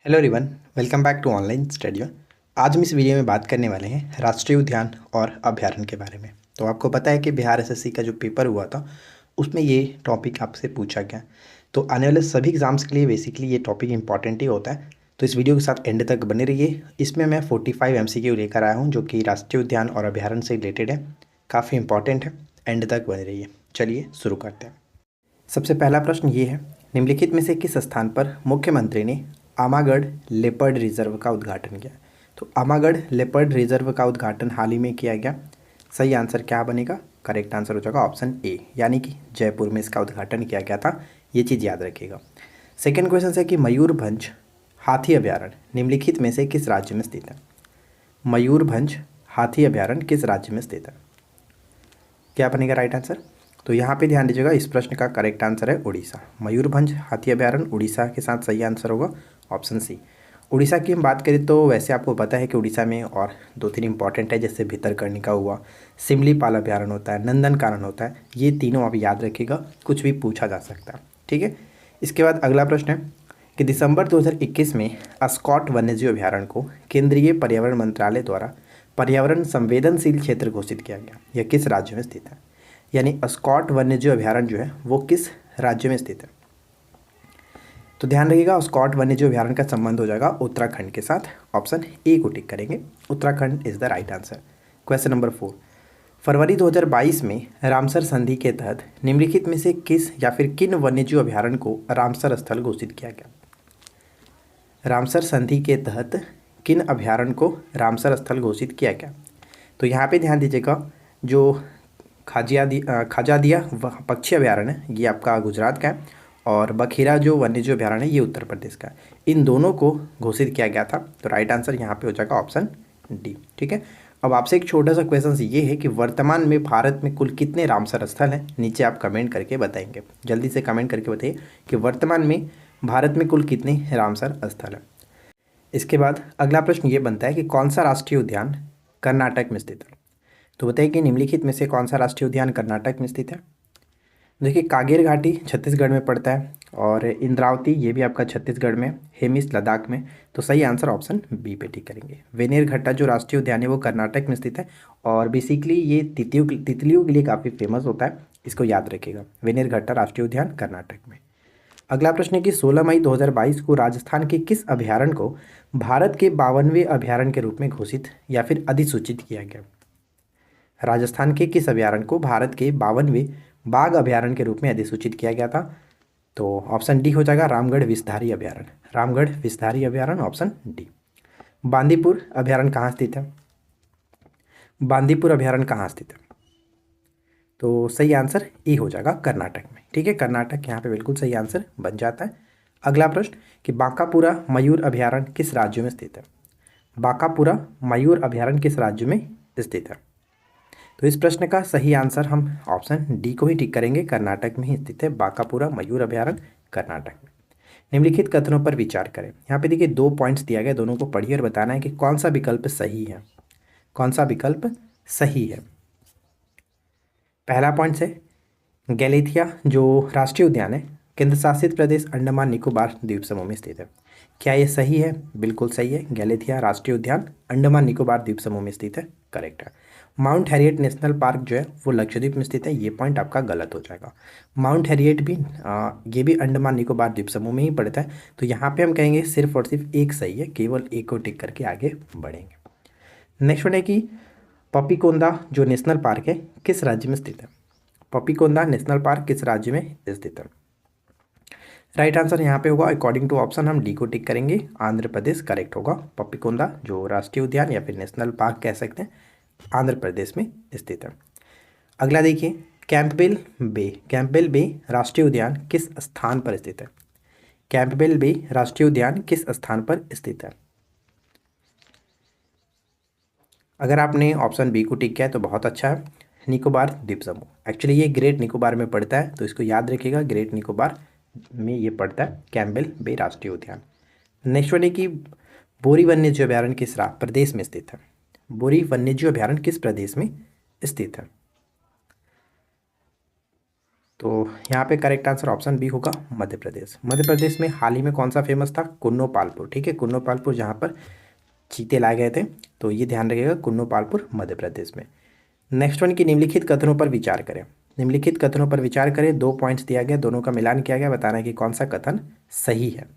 Hello everyone, welcome back to online study. आज हम इस वीडियो में बात करने वाले हैं राष्ट्रीय उद्यान और अभयारण्य के बारे में। तो आपको पता है कि बिहार एसएससी का जो पेपर हुआ था उसमें ये टॉपिक आपसे पूछा गया। तो आने वाले सभी एग्जाम्स के लिए बेसिकली ये टॉपिक इंपॉर्टेंट ही होता है। तो इस वीडियो के साथ एंड तक बने रहिए। इसमें मैं 45 MCQ लेकर आया हूँ जो कि राष्ट्रीय उद्यान और अभयारण्य से रिलेटेड है, काफ़ी इंपॉर्टेंट है। एंड तक बने रहिए। चलिए शुरू करते हैं। सबसे पहला प्रश्न ये है, निम्नलिखित में से किस स्थान पर मुख्यमंत्री ने आमागढ़ लेपर्ड रिजर्व का उद्घाटन किया? तो आमागढ़ लेपर्ड रिजर्व का उद्घाटन हाल ही में किया गया। सही आंसर क्या बनेगा? करेक्ट आंसर हो जाएगा ऑप्शन ए, यानी कि जयपुर में इसका उद्घाटन किया गया था। ये चीज़ याद रखिएगा। सेकेंड क्वेश्चन है कि मयूरभंज हाथी अभयारण्य निम्नलिखित में से किस राज्य में स्थित है? मयूरभंज हाथी अभयारण्य किस राज्य में स्थित है? क्या बनेगा राइट आंसर? तो यहाँ पे ध्यान दीजिएगा, इस प्रश्न का करेक्ट आंसर है उड़ीसा। मयूरभंज हाथी अभयारण्य उड़ीसा के साथ सही आंसर होगा ऑप्शन सी। उड़ीसा की हम बात करें तो वैसे आपको पता है कि उड़ीसा में और 2-3 इंपॉर्टेंट है, जैसे भितरकनिका हुआ, सिमलीपाल अभयारण्य होता है, नंदनकानन होता है। ये तीनों आप याद रखिएगा, कुछ भी पूछा जा सकता है। ठीक है। इसके बाद अगला प्रश्न है कि दिसंबर 2021 में अस्कॉट वन्यजीव अभयारण्य को केंद्रीय पर्यावरण मंत्रालय द्वारा पर्यावरण संवेदनशील क्षेत्र घोषित किया गया। यह किस राज्य में स्थित है? यानी अस्कॉट वन्यजीव अभयारण्य जो है वो किस राज्य में स्थित है? तो ध्यान रखिएगा, अस्कॉट वन्यजीव अभयारण्य का संबंध हो जाएगा उत्तराखंड के साथ। ऑप्शन ए को टिक करेंगे, Uttarakhand is the right answer. Question number 4, फरवरी 2022 में रामसर संधि के तहत निम्नलिखित में से किस या फिर किन वन्यजीव अभयारण्य को रामसर स्थल घोषित किया गया? रामसर संधि के तहत किन अभयारण्य को रामसर स्थल घोषित किया गया? तो यहाँ पे ध्यान दीजिएगा, जो खाजादिया पक्षी अभयारण्य है ये आपका गुजरात का है, और बखीरा जो वन्यजीव अभयारण्य है ये उत्तर प्रदेश का है। इन दोनों को घोषित किया गया था। तो राइट आंसर यहाँ पे हो जाएगा ऑप्शन डी। ठीक है। अब आपसे एक छोटा सा क्वेश्चन ये है कि वर्तमान में भारत में कुल कितने रामसर स्थल हैं? नीचे आप कमेंट करके बताएंगे, जल्दी से कमेंट करके बताइए कि वर्तमान में भारत में कुल कितने रामसर स्थल हैं। इसके बाद अगला प्रश्न ये बनता है कि कौन सा राष्ट्रीय उद्यान कर्नाटक में स्थित है? तो बताइए कि निम्नलिखित में से कौन सा राष्ट्रीय उद्यान कर्नाटक में स्थित है? देखिए, कागेर घाटी छत्तीसगढ़ में पड़ता है, और इंद्रावती ये भी आपका छत्तीसगढ़ में, हेमिस लद्दाख में। तो सही आंसर ऑप्शन बी पे टिक करेंगे। वेनेरघट्टा जो राष्ट्रीय उद्यान है वो कर्नाटक में स्थित है, और बेसिकली ये तितलियों के लिए काफ़ी फेमस होता है, इसको याद रखिएगा। वेनेरघट्टा राष्ट्रीय उद्यान कर्नाटक में। अगला प्रश्न है कि 16 मई 2022 को राजस्थान के किस अभयारण्य को भारत के 52वें अभयारण्य के रूप में घोषित या फिर अधिसूचित किया गया? राजस्थान के किस अभयारण्य को भारत के 52वें बाघ अभयारण्य के रूप में अधिसूचित किया गया था? तो ऑप्शन डी हो जाएगा रामगढ़ विषधारी अभयारण्य। रामगढ़ विषधारी अभयारण्य ऑप्शन डी। बांदीपुर अभयारण्य कहाँ स्थित है? बांदीपुर अभयारण्य कहाँ स्थित है? तो सही आंसर ए हो जाएगा कर्नाटक में। ठीक है, कर्नाटक यहाँ पे बिल्कुल सही आंसर बन जाता है। अगला प्रश्न कि बांकापुरा मयूर अभयारण्य किस राज्य में स्थित है? बांकापुरा मयूर अभयारण्य किस राज्य में स्थित है? तो इस प्रश्न का सही आंसर हम ऑप्शन डी को ही टिक करेंगे, कर्नाटक में ही स्थित है बांकापुरा मयूर अभयारण्य, कर्नाटक में। निम्नलिखित कथनों पर विचार करें। यहाँ पे देखिए 2 पॉइंट्स दिया गया, दोनों को पढ़िए और बताना है कि कौन सा विकल्प सही है। कौन सा विकल्प सही है? पहला पॉइंट है गैलेथिया जो राष्ट्रीय उद्यान है केंद्र शासित प्रदेश अंडमान निकोबार द्वीप समूह में स्थित है। क्या ये सही है? बिल्कुल सही है। गैलेथिया राष्ट्रीय उद्यान अंडमान निकोबार द्वीप समूह में स्थित है, करेक्ट है। माउंट हैरियट नेशनल पार्क जो है वो लक्षद्वीप में स्थित है, ये पॉइंट आपका गलत हो जाएगा। माउंट हैरियट भी ये भी अंडमान निकोबार द्वीप समूह में ही पड़ता है। तो यहाँ पे हम कहेंगे सिर्फ और सिर्फ एक सही है, केवल एक को टिक करके आगे बढ़ेंगे। नेक्स्ट वन है कि पपीकोंदा जो नेशनल पार्क है किस राज्य में स्थित है? पपीकोंदा नेशनल पार्क किस राज्य में स्थित है? राइट आंसर यहाँ पे होगा अकॉर्डिंग टू ऑप्शन हम डी को टिक करेंगे, आंध्र प्रदेश करेक्ट होगा। पपीकोंदा जो राष्ट्रीय उद्यान या फिर नेशनल पार्क कह सकते हैं, आंध्र प्रदेश में स्थित है। अगला देखिए कैंपबेल बे राष्ट्रीय उद्यान किस स्थान पर स्थित है? कैंपबेल बे राष्ट्रीय उद्यान किस स्थान पर स्थित है? अगर आपने ऑप्शन बी को टिक किया है तो बहुत अच्छा है, निकोबार द्वीप समूह। एक्चुअली ये ग्रेट निकोबार में पड़ता है, तो इसको याद रखिएगा, ग्रेट निकोबार में ये पड़ता है कैंपबेल बे राष्ट्रीय उद्यान। नेक्स्ट वन है कि बोरी वन्यजीव अभयारण्य किस प्रदेश में स्थित है? बोरी वन्यजीव अभयारण्य किस प्रदेश में स्थित है? तो यहाँ पे करेक्ट आंसर ऑप्शन बी होगा मध्य प्रदेश। मध्य प्रदेश में हाल ही में कौन सा फेमस था? कुन्नो पालपुर। ठीक है, कुन्नो पालपुर जहाँ पर चीते लाए गए थे, तो ये ध्यान रखिएगा, कुन्नो पालपुर मध्य प्रदेश में। नेक्स्ट वन की निम्नलिखित कथनों पर विचार करें। निम्नलिखित कथनों पर विचार करें, 2 पॉइंट्स दिया गया, दोनों का मिलान किया गया, बताना है कि कौन सा कथन सही है,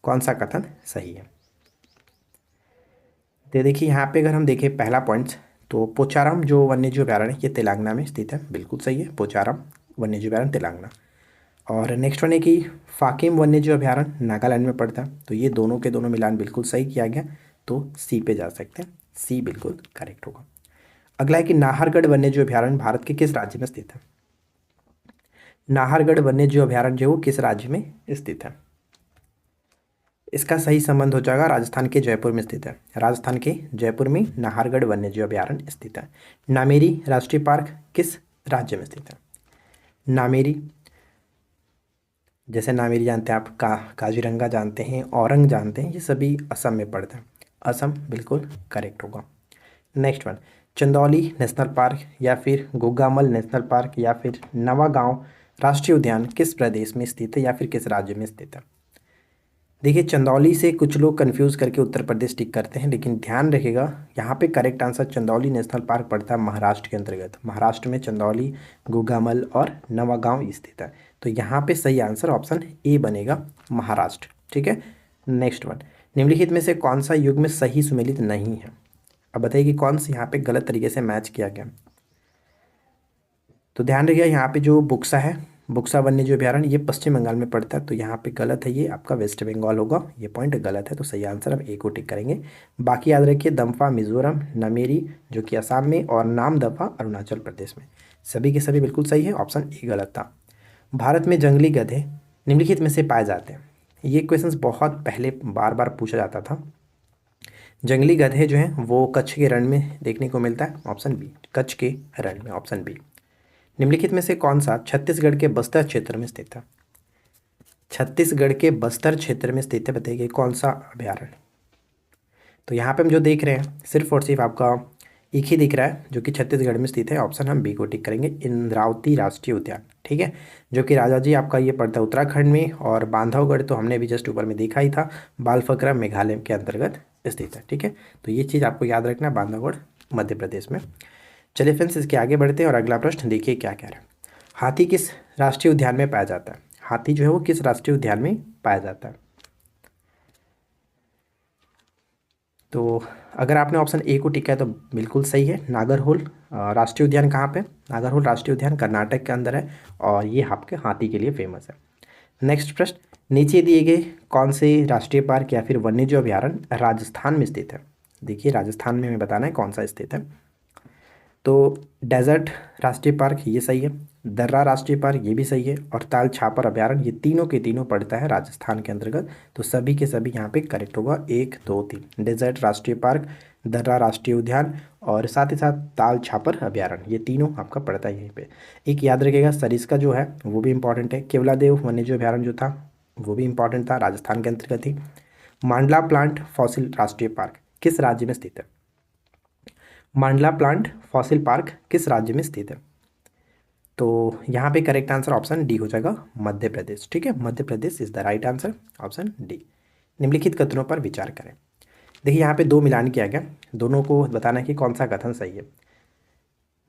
कौन सा कथन सही है। तो देखिए यहाँ पे अगर हम देखें पहला पॉइंट, तो पोचाराम जो वन्यजीव अभयारण्य ये तेलंगाना में स्थित है, बिल्कुल सही है, पोचाराम वन्यजीव अभयारण्य तेलंगाना। और नेक्स्ट वन है कि फाकिम वन्यजीव अभयारण्य नागालैंड में पड़ता है, तो ये दोनों के दोनों मिलान बिल्कुल सही किया गया, तो सी पे जा सकते हैं, सी बिल्कुल करेक्ट होगा। अगला है कि नाहरगढ़ वन्यजीव अभयारण्य भारत के किस राज्य में स्थित है? नाहरगढ़ वन्यजीव अभयारण्य जो किस राज्य में स्थित है? इसका सही संबंध हो जाएगा, राजस्थान के जयपुर में स्थित है। राजस्थान के जयपुर में नाहरगढ़ वन्यजीव अभयारण्य स्थित है। नामेरी राष्ट्रीय पार्क किस राज्य में स्थित है? नामेरी, जैसे नामेरी जानते हैं आप, काजीरंगा जानते हैं, औरंग जानते हैं, ये सभी असम में पड़ते हैं। असम बिल्कुल करेक्ट होगा। Next one, Chandauli national park या फिर गोगामल नेशनल पार्क या फिर नवागांव राष्ट्रीय उद्यान किस प्रदेश में स्थित है या फिर किस राज्य में स्थित है? देखिए चंदौली से कुछ लोग कंफ्यूज करके उत्तर प्रदेश टिक करते हैं, लेकिन ध्यान रखिएगा यहाँ पे correct answer Chandauli national park पड़ता है महाराष्ट्र के अंतर्गत। महाराष्ट्र में चंदौली, गोगामल और नवागांव स्थित है, तो यहाँ पे सही आंसर ऑप्शन ए बनेगा, महाराष्ट्र। ठीक है, नेक्स्ट वन, निम्नलिखित में से कौन सा युग्म सही सुमेलित नहीं है? अब बताइए कि कौन सा यहाँ पे गलत तरीके से मैच किया गया। तो ध्यान रखिएगा यहाँ पे जो बुक्सा है, बुक्सा वन्यजीव अभयारण्य, ये पश्चिम बंगाल में पड़ता है, तो यहाँ पे गलत है, ये आपका वेस्ट बंगाल होगा, ये पॉइंट गलत है, तो सही आंसर हम ए को टिक करेंगे। बाकी याद रखिए दम्फा मिजोरम, नमेरी जो कि असम में, और नामदफा अरुणाचल प्रदेश में, सभी के सभी बिल्कुल सही है, ऑप्शन ए गलत था। भारत में जंगली गधे निम्नलिखित में से पाए जाते हैं। ये क्वेश्चन बहुत पहले बार बार पूछा जाता था। जंगली गधे जो हैं वो कच्छ के रण में देखने को मिलता है, ऑप्शन बी, कच्छ के रण में, ऑप्शन बी। निम्नलिखित में से कौन सा छत्तीसगढ़ के बस्तर क्षेत्र में स्थित है? छत्तीसगढ़ के बस्तर क्षेत्र में स्थित है, बताइए कौन सा अभयारण्य? तो यहाँ पे हम जो देख रहे हैं सिर्फ और सिर्फ आपका एक ही दिख रहा है जो कि छत्तीसगढ़ में स्थित है, ऑप्शन हम बी को टिक करेंगे, इंद्रावती राष्ट्रीय उद्यान। ठीक है, जो कि राजा जी आपका ये पड़ता है उत्तराखंड में, और बांधवगढ़ तो हमने भी जस्ट ऊपर में देखा ही था, बालफकरा मेघालय के अंतर्गत स्थित है। ठीक है, तो ये चीज़ आपको याद रखना है, बांधवगढ़ मध्य प्रदेश में। चलिए फ्रेंड्स इसके आगे बढ़ते हैं और अगला प्रश्न देखिए क्या कह रहा है। हाथी किस राष्ट्रीय उद्यान में पाया जाता है? हाथी जो है वो किस राष्ट्रीय उद्यान में पाया जाता है? तो अगर आपने ऑप्शन ए को टिका है तो बिल्कुल सही है, नागरहोल राष्ट्रीय उद्यान कहाँ पे? नागरहोल राष्ट्रीय उद्यान कर्नाटक के अंदर है, और ये आपके हाथी के लिए फेमस है। नेक्स्ट प्रश्न, नीचे दिए गए कौन से राष्ट्रीय पार्क या फिर वन्यजीव अभयारण्य राजस्थान में स्थित है? देखिए राजस्थान में हमें बताना है कौन सा स्थित है। तो डेजर्ट राष्ट्रीय पार्क ये सही है, दर्रा राष्ट्रीय पार्क ये भी सही है, और ताल छापर अभयारण्य, ये तीनों के तीनों पड़ता है राजस्थान के अंतर्गत, तो सभी के सभी यहाँ पे करेक्ट होगा, 1 2 3। डेजर्ट राष्ट्रीय पार्क, दर्रा राष्ट्रीय उद्यान, और साथ ही साथ ताल छापर अभयारण्य, ये तीनों आपका पड़ता है यहीं पे। एक याद रखिएगा सरिस्का जो है वो भी इंपॉर्टेंट है, केवलादेव वन्यजीव अभयारण्य जो था वो भी इंपॉर्टेंट था, राजस्थान के अंतर्गत ही। मांडला प्लांट फॉसिल राष्ट्रीय पार्क किस राज्य में स्थित है? मांडला प्लांट फॉसिल पार्क किस राज्य में स्थित है? तो यहाँ पे करेक्ट आंसर ऑप्शन डी हो जाएगा, मध्य प्रदेश। ठीक है, Madhya Pradesh is the right answer, option D. निम्नलिखित कथनों पर विचार करें। देखिए यहाँ पे 2 मिलान किया गया, दोनों को बताना है कि कौन सा कथन सही है।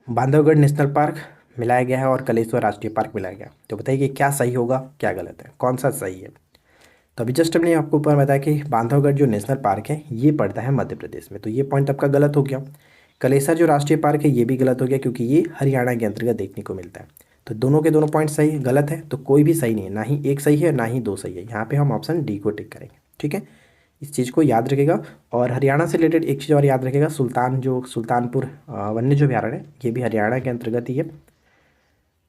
बांधवगढ़ नेशनल पार्क मिलाया गया है और कलेश्वर राष्ट्रीय पार्क मिलाया गया, तो बताइए कि क्या सही होगा क्या गलत है, कौन सा सही है? तो अभी जस्ट हमने आपको ऊपर बताया कि बांधवगढ़ जो नेशनल पार्क है ये पड़ता है मध्य प्रदेश में, तो ये पॉइंट आपका गलत हो गया। कलेसर जो राष्ट्रीय पार्क है ये भी गलत हो गया, क्योंकि ये हरियाणा के अंतर्गत देखने को मिलता है, तो दोनों के दोनों पॉइंट सही गलत है, तो कोई भी सही नहीं है, ना ही एक सही है ना ही 2 सही है, यहाँ पे हम ऑप्शन डी को टिक करेंगे। ठीक है, इस चीज़ को याद रखेगा। और हरियाणा से रिलेटेड एक चीज़ और याद रखेगा, सुल्तानपुर वन्य जो अभयारण्य है ये भी हरियाणा के अंतर्गत ही है।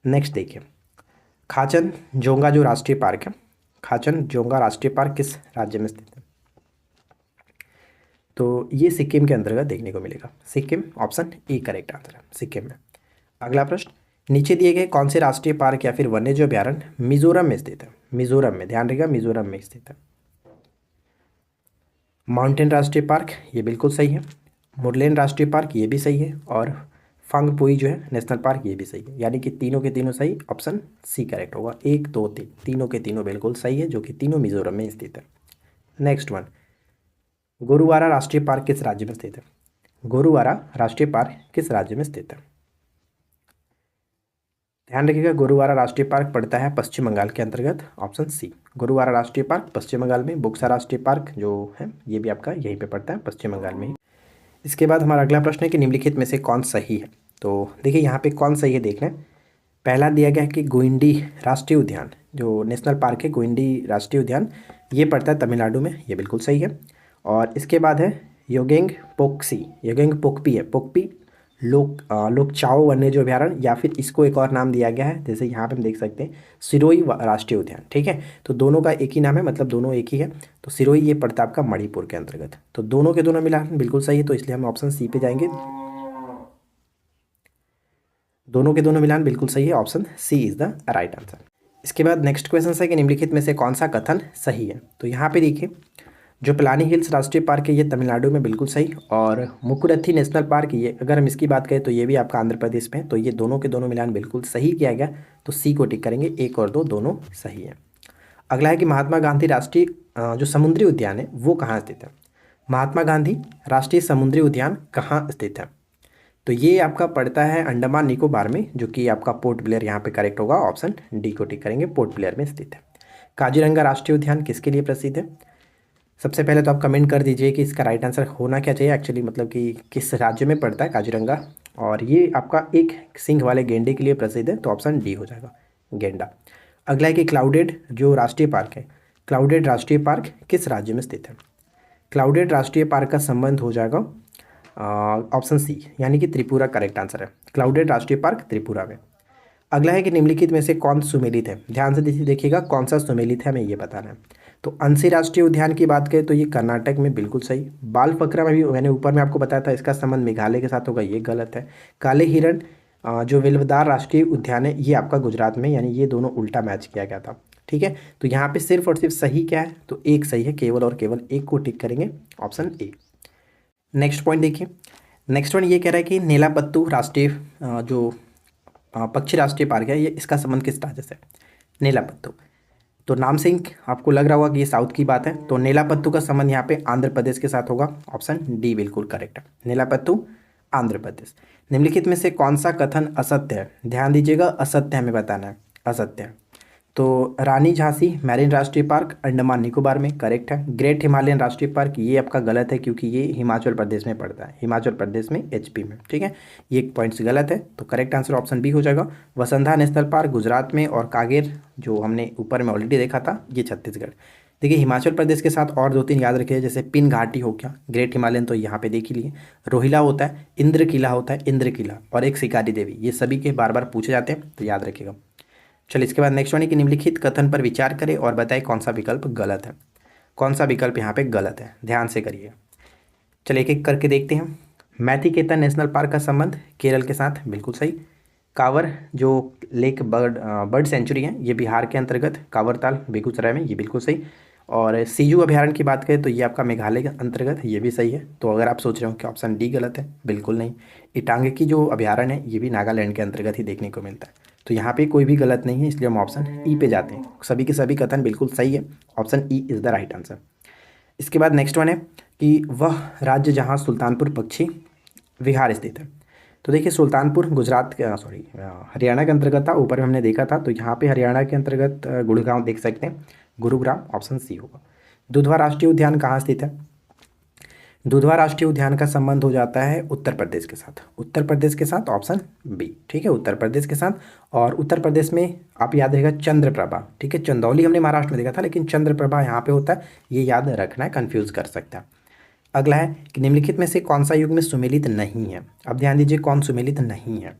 नेक्स्ट देखिए, खाचन जोंगा जो राष्ट्रीय पार्क है, खाचन जोंगा राष्ट्रीय पार्क किस राज्य में स्थित है? तो ये सिक्किम के अंतर्गत देखने को मिलेगा, Sikkim, option A correct answer है, सिक्किम में। अगला प्रश्न, नीचे दिए गए कौन से राष्ट्रीय पार्क या फिर वन्यजीव अभयारण्य मिजोरम में स्थित है? मिजोरम में, ध्यान रखिएगा मिजोरम में स्थित है। माउंटेन राष्ट्रीय पार्क ये बिल्कुल सही है, मुरलेन राष्ट्रीय पार्क ये भी सही है, और फांगपुई जो है नेशनल पार्क, ये भी सही है, यानी कि तीनों के तीनों सही, ऑप्शन सी करेक्ट होगा। 1 2 3 तीनों के तीनों बिल्कुल सही है, जो कि तीनों मिजोरम में स्थित है। नेक्स्ट वन, गोरुवारा राष्ट्रीय पार्क किस राज्य में स्थित है? गोरुवारा राष्ट्रीय पार्क किस राज्य में स्थित है? ध्यान रखिएगा, गोरुवारा राष्ट्रीय पार्क पड़ता है पश्चिम बंगाल के अंतर्गत, ऑप्शन सी। गोरुवारा राष्ट्रीय पार्क पश्चिम बंगाल में, बुक्सा राष्ट्रीय पार्क जो है ये भी आपका यहीं पे पड़ता है, पश्चिम बंगाल में ही। इसके बाद हमारा अगला प्रश्न है कि निम्नलिखित में से कौन सही है। तो देखिए यहाँ पे कौन सही है देख लें। पहला दिया गया है कि गोइंडी राष्ट्रीय उद्यान जो नेशनल पार्क है, गोइंडी राष्ट्रीय उद्यान, ये पड़ता है तमिलनाडु में, ये बिल्कुल सही है। और इसके बाद है योगेंग पोक्सी, योगेंग पोकपी है, पोकपी लोकचाओ वन्यजीव अभयारण्य, या फिर इसको एक और नाम दिया गया है, जैसे यहाँ पे हम देख सकते हैं सिरोही राष्ट्रीय उद्यान। ठीक है, तो दोनों का एक ही नाम है, मतलब दोनों एक ही है। तो सिरोही ये पड़ता है आपका मणिपुर के अंतर्गत। तो दोनों के दोनों मिला बिल्कुल सही है, तो इसलिए हम ऑप्शन सी पे जाएंगे। दोनों के दोनों मिलान बिल्कुल सही है, option C is the right answer. इसके बाद नेक्स्ट क्वेश्चन है कि निम्नलिखित में से कौन सा कथन सही है। तो यहाँ पे देखिए, जो पिलानी हिल्स राष्ट्रीय पार्क है ये तमिलनाडु में, बिल्कुल सही। और मुकुरथी नेशनल पार्क, ये अगर हम इसकी बात करें तो ये भी आपका आंध्र प्रदेश में है। तो ये दोनों के दोनों मिलान बिल्कुल सही किया गया, तो सी को टिक करेंगे। 1 और 2 दोनों सही है। अगला है कि महात्मा गांधी राष्ट्रीय जो समुद्री उद्यान है वो कहाँ स्थित है? महात्मा गांधी राष्ट्रीय समुद्री उद्यान कहाँ स्थित है? तो ये आपका पड़ता है अंडमान निकोबार में, जो कि आपका पोर्ट ब्लेयर यहाँ पे करेक्ट होगा, ऑप्शन डी को टिक करेंगे, पोर्ट ब्लेयर में स्थित है। काजीरंगा राष्ट्रीय उद्यान किसके लिए प्रसिद्ध है? सबसे पहले तो आप कमेंट कर दीजिए कि इसका राइट आंसर होना क्या चाहिए एक्चुअली, मतलब कि किस राज्य में पड़ता है काजीरंगा। और ये आपका एक सिंह वाले गेंडे के लिए प्रसिद्ध है, तो ऑप्शन डी हो जाएगा, गेंडा। अगला है कि क्लाउडेड जो राष्ट्रीय पार्क है, क्लाउडेड राष्ट्रीय पार्क किस राज्य में स्थित है? क्लाउडेड राष्ट्रीय पार्क का संबंध हो जाएगा ऑप्शन सी, यानी कि त्रिपुरा करेक्ट आंसर है। क्लाउडेड राष्ट्रीय पार्क त्रिपुरा में। अगला है कि निम्नलिखित में से कौन सुमेलित है? ध्यान से देखिएगा कौन सा सुमेलित है, हमें ये बताना है। तो अंशी राष्ट्रीय उद्यान की बात करें तो ये कर्नाटक में, बिल्कुल सही। बाल फकरा में भी मैंने ऊपर में आपको बताया था, इसका संबंध मेघालय के साथ होगा, ये गलत है। काले हिरण जो वेलवदार राष्ट्रीय उद्यान है ये आपका गुजरात में, यानी ये दोनों उल्टा मैच किया गया था। ठीक है, तो यहाँ पे सिर्फ और सिर्फ सही क्या है? तो एक सही है, केवल और केवल एक को टिक करेंगे, ऑप्शन ए। नेक्स्ट पॉइंट देखिए, नेक्स्ट वन ये कह रहा है कि नेलापत्तू राष्ट्रीय जो पक्षी राष्ट्रीय पार्क है, ये इसका संबंध किस राज्य से? नेलापत्तू, तो नाम से ही आपको लग रहा होगा कि ये साउथ की बात है, तो नेलापत्तू का संबंध यहाँ पे आंध्र प्रदेश के साथ होगा, ऑप्शन डी बिल्कुल करेक्ट है, नेलापत्तू आंध्र प्रदेश। निम्नलिखित में से कौन सा कथन असत्य है? ध्यान दीजिएगा, असत्य हमें बताना है, असत्य है। तो रानी झांसी मैरीन राष्ट्रीय पार्क अंडमान निकोबार में, करेक्ट है। ग्रेट हिमालयन राष्ट्रीय पार्क ये आपका गलत है, क्योंकि ये हिमाचल प्रदेश में पड़ता है, हिमाचल प्रदेश में, एचपी में। ठीक है, ये एक पॉइंट्स गलत है, तो करेक्ट आंसर ऑप्शन बी हो जाएगा। वसंधा नेशनल पार्क गुजरात में, और कागेर जो हमने ऊपर में ऑलरेडी देखा था ये छत्तीसगढ़। देखिए हिमाचल प्रदेश के साथ और 2-3 याद रखिए, जैसे पिन घाटी हो गया, ग्रेट हिमालयन तो यहाँ पे देख ही लिए, रोहिला होता है, इंद्र किला होता है, इंद्र किला, और एक शिकारी देवी, ये सभी के बार बार पूछे जाते हैं, तो याद रखिएगा। चलिए इसके बाद नेक्स्ट वन है कि निम्नलिखित कथन पर विचार करें और बताएं कौन सा विकल्प गलत है। कौन सा विकल्प यहाँ पे गलत है, ध्यान से करिए। चलिए एक एक करके देखते हैं। मैथिकेतन नेशनल पार्क का संबंध केरल के साथ, बिल्कुल सही। कांवर जो लेक बर्ड सेंचुरी है ये बिहार के अंतर्गत, कांवरताल बेगूसराय में, ये बिल्कुल सही। और सीजू अभयारण्य की बात करें तो ये आपका मेघालय के अंतर्गत, ये भी सही है। तो अगर आप सोच रहे हो कि ऑप्शन डी गलत है, बिल्कुल नहीं। इटांगे की जो अभयारण्य है ये भी नागालैंड के अंतर्गत ही देखने को मिलता है, तो यहाँ पे कोई भी गलत नहीं है, इसलिए हम ऑप्शन ई पे जाते हैं। सभी के सभी कथन बिल्कुल सही है, option E is the right answer. इसके बाद नेक्स्ट वन है कि वह राज्य जहाँ सुल्तानपुर पक्षी विहार स्थित है। तो देखिए सुल्तानपुर गुजरात के हरियाणा के अंतर्गत था, ऊपर में हमने देखा था, तो यहाँ पे हरियाणा के अंतर्गत गुड़गांव देख सकते हैं, गुरुग्राम, ऑप्शन सी होगा। दुधवा राष्ट्रीय उद्यान कहाँ स्थित है? दुधवा राष्ट्रीय उद्यान का संबंध हो जाता है उत्तर प्रदेश के साथ, उत्तर प्रदेश के साथ, ऑप्शन बी। ठीक है, उत्तर प्रदेश के साथ। और उत्तर प्रदेश में आप याद रहेगा चंद्रप्रभा, ठीक है, चंदौली हमने महाराष्ट्र में देखा था, लेकिन चंद्रप्रभा यहाँ पे होता है, ये याद रखना है, कन्फ्यूज़ कर सकता है। अगला है कि निम्नलिखित में से कौन सा युग में सुमेलित नहीं है? अब ध्यान दीजिए कौन सुमेलित नहीं है।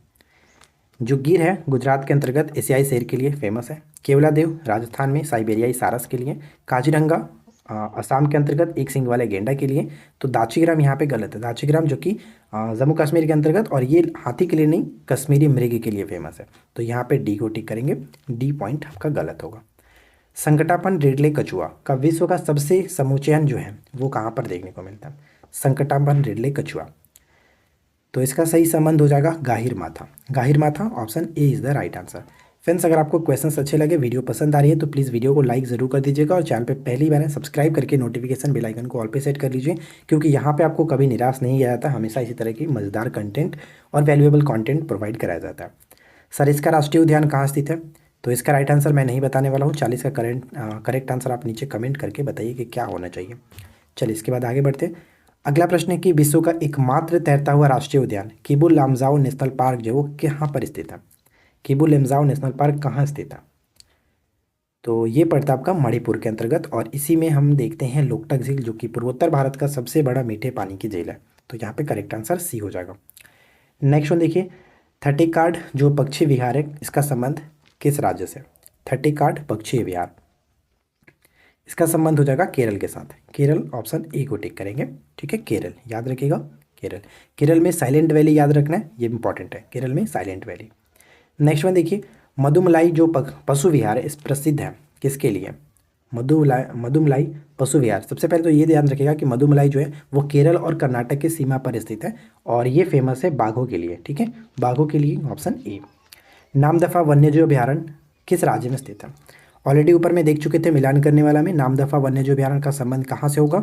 जो गिर है गुजरात के अंतर्गत एशियाई शेर के लिए फेमस है, केवलादेव राजस्थान में साइबेरियाई सारस के लिए, काजीरंगा असम के अंतर्गत एक सिंग वाले गेंडा के लिए। तो दाचीग्राम यहाँ पे गलत है, दाचीग्राम जो कि जम्मू कश्मीर के अंतर्गत, और ये हाथी के लिए नहीं, कश्मीरी मृग के लिए फेमस है, तो यहाँ पे डी को टिक करेंगे, डी पॉइंट आपका गलत होगा। संकटापन रिडले कछुआ का विश्व का सबसे समुच्चयन जो है वो कहाँ पर देखने को मिलता है? संकटापन रिडले कछुआ, तो इसका सही संबंध हो जाएगा गाहिर माथा। गाहिर माथा option A is the right answer. Friends, अगर आपको क्वेश्चंस अच्छे लगे, वीडियो पसंद आ रही है तो प्लीज़ वीडियो को लाइक ज़रूर कर दीजिएगा और चैनल पे पहली बार है सब्सक्राइब करके नोटिफिकेशन बेल आइकन को ऑल पे सेट कर लीजिए, क्योंकि यहाँ पे आपको कभी निराश नहीं किया जाता, हमेशा इसी तरह की मज़ेदार कंटेंट और वैल्यूएबल कंटेंट प्रोवाइड कराया जाता है। सर, इसका राष्ट्रीय उद्यान कहाँ स्थित है? तो इसका राइट आंसर मैं नहीं बताने वाला हूँ। 40 का करेक्ट आंसर आप नीचे कमेंट करके बताइए कि क्या होना चाहिए। चलिए इसके बाद आगे बढ़ते हैं। अगला प्रश्न है कि विश्व का एकमात्र तैरता हुआ राष्ट्रीय उद्यान किबु लामजाओ नेशनल पार्क जो है वो कहाँ पर स्थित है? किबु लामजाओ नेशनल पार्क कहाँ स्थित है? तो ये पड़ता है आपका मणिपुर के अंतर्गत, और इसी में हम देखते हैं लोकटक झील, जो कि पूर्वोत्तर भारत का सबसे बड़ा मीठे पानी की झील है। तो यहाँ पे करेक्ट आंसर सी हो जाएगा। नेक्स्ट वन देखिए, थट्टीकाड जो पक्षी विहार है, इसका संबंध किस राज्य से? थट्टीकाड पक्षी विहार, इसका संबंध हो जाएगा केरल के साथ। केरल ऑप्शन ए को टिक करेंगे। ठीक है, केरल याद रखिएगा। केरल, केरल में साइलेंट वैली याद रखना है, ये इंपॉर्टेंट है, केरल में साइलेंट वैली। नेक्स्ट वन देखिए, मधुमलाई जो पशु विहार है, इस प्रसिद्ध है किसके लिए? मधुमलाई पशु विहार, सबसे पहले तो ये ध्यान रखिएगा कि मधुमलाई जो है वो केरल और कर्नाटक की सीमा पर स्थित है, और ये फेमस है बाघों के लिए। ठीक है, बाघों के लिए ऑप्शन ए। नामदफा वन्यजीव अभयारण्य किस राज्य में स्थित है? ऑलरेडी ऊपर में देख चुके थे मिलान करने वाला में, नामदफा वन्यजीव अभयारण्य का संबंध कहाँ से होगा?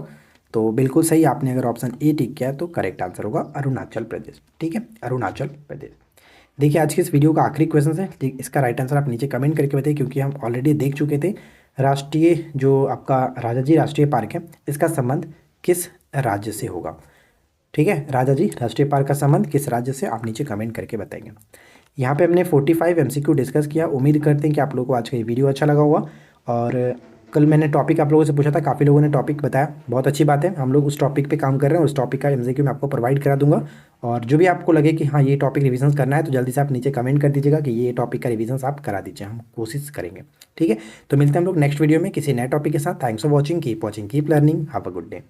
तो बिल्कुल सही, आपने अगर ऑप्शन ए टिक किया है तो करेक्ट आंसर होगा अरुणाचल प्रदेश। ठीक है, अरुणाचल प्रदेश। देखिए आज की इस वीडियो का आखिरी क्वेश्चन है, इसका राइट आंसर आप नीचे कमेंट करके बताइए, क्योंकि हम ऑलरेडी देख चुके थे। राष्ट्रीय जो आपका राजाजी राष्ट्रीय पार्क है, इसका संबंध किस राज्य से होगा? ठीक है, राजाजी राष्ट्रीय पार्क का संबंध किस राज्य से, आप नीचे कमेंट करके बताएंगे। यहाँ पे हमने 45 MCQ डिस्कस किया। उम्मीद करते हैं कि आप लोगों को आज का ये वीडियो अच्छा लगा होगा। और कल मैंने टॉपिक आप लोगों से पूछा था, काफ़ी लोगों ने टॉपिक बताया, बहुत अच्छी बात है। हम लोग उस टॉपिक पे काम कर रहे हैं, उस टॉपिक का MCQ मैं आपको प्रोवाइड करा दूंगा। और जो भी आपको लगे कि हाँ ये टॉपिक रिविजन करना है, तो जल्दी से आप नीचे कमेंट कर दीजिएगा कि ये टॉपिक का रिविजन आप करा दीजिए, हम कोशिश करेंगे। ठीक है, तो मिलते हैं हम लोग नेक्स्ट वीडियो में किसी नए टॉपिक के साथ। Thanks for watching, keep learning, have a good day.